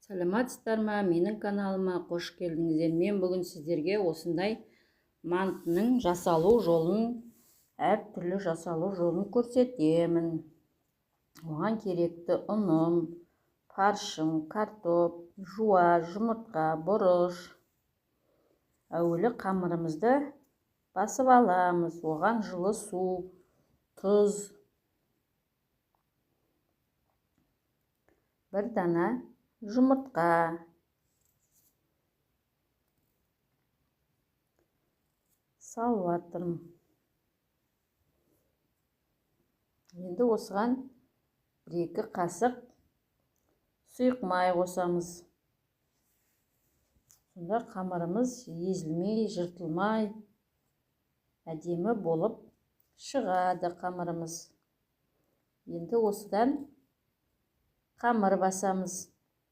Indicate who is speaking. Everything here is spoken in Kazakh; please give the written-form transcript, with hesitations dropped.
Speaker 1: Саламатсыздар ма? Менің каналыма қош келдіңіздер. Мен бүгін сіздерге осындай мантының жасалу жолын, әртүрлі жасалу жолын көрсетемін. Оған керекті ұным, паршым, картоп, жуа, жұмыртқа, бұрыш. Әуелі қамырымызды басып аламыз. Оған жылы су, тұз, бір дана жұмыртқа, салып жатырмын. Енді осыған 1-2 қасық сұйық май қосамыз. Сонда қамырымыз езілмей, жыртылмай, әдемі болып шығады қамырымыз. Енді осыдан қамыр басамыз.